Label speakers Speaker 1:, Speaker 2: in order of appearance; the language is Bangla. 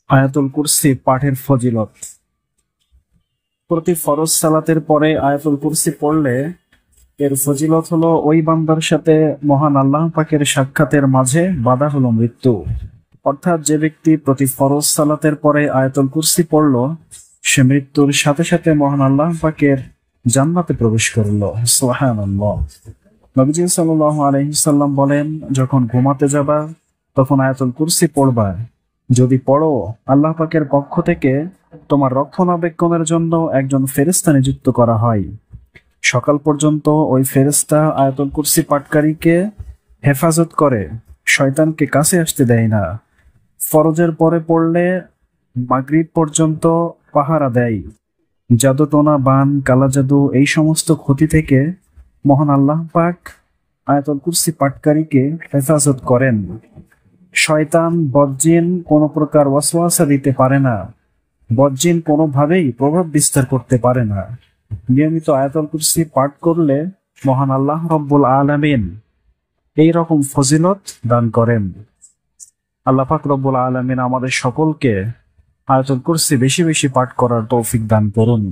Speaker 1: আয়াতুল কুরসি পাঠের ফজিলত। প্রতি ফরজ সালাতের পরে আয়াতুল কুরসি পড়লে এর ফজিলত হলো ওই বান্দার সাথে মহান আল্লাহ পাকের সাক্ষাতের মাঝে বাধা হলো মৃত্যু। অর্থাৎ যে ব্যক্তি প্রতি ফরজ সালাতের পরে আয়াতুল কুরসি পড়ল, সে মৃত্যুর সাথে সাথে মহান আল্লাহ পাকের জান্নাতে প্রবেশ করল। সুবহানাল্লাহ। নবীজি সাল্লাল্লাহু আলাইহি সাল্লাম বলেন, যখন ঘুমাতে যাবা তখন আয়াতুল কুরসি পড়বা। যদি পড়ো, আল্লাহ পাকের পক্ষ থেকে তোমার রক্ষণাবেক্ষণের জন্য একজন ফেরেশতা নিযুক্ত করা হয়। সকাল পর্যন্ত ওই ফেরেশতা আয়াতুল কুরসি পাঠকারীকে হেফাজত করে, শয়তানকে কাছে আসতে দেয় না। ফরজের পরে পড়লে মাগরিব পর্যন্ত পাহারা দেয়। জাদুটোনা, বান, কালাজাদু এই সমস্ত ক্ষতি থেকে মহান আল্লাহ পাক আয়াতুল কুরসি পাঠকারীকে হেফাজত করেন। শয়তান, বজ্জিন কোনো প্রকার ওয়াসওয়াসা দিতে পারে না। বজ্জিন কোনোভাবেই প্রভাব বিস্তার করতে পারে না। নিয়মিত আয়াতুল কুরসি পাঠ করলে মহান আল্লাহ রব্বুল আলামিন এই রকম ফজিলত দান করেন। আল্লাহ পাক রব্বুল আলামিন আমাদের সকলকে আয়াতুল কুরসি বেশি বেশি পাঠ করার তৌফিক দান করুন।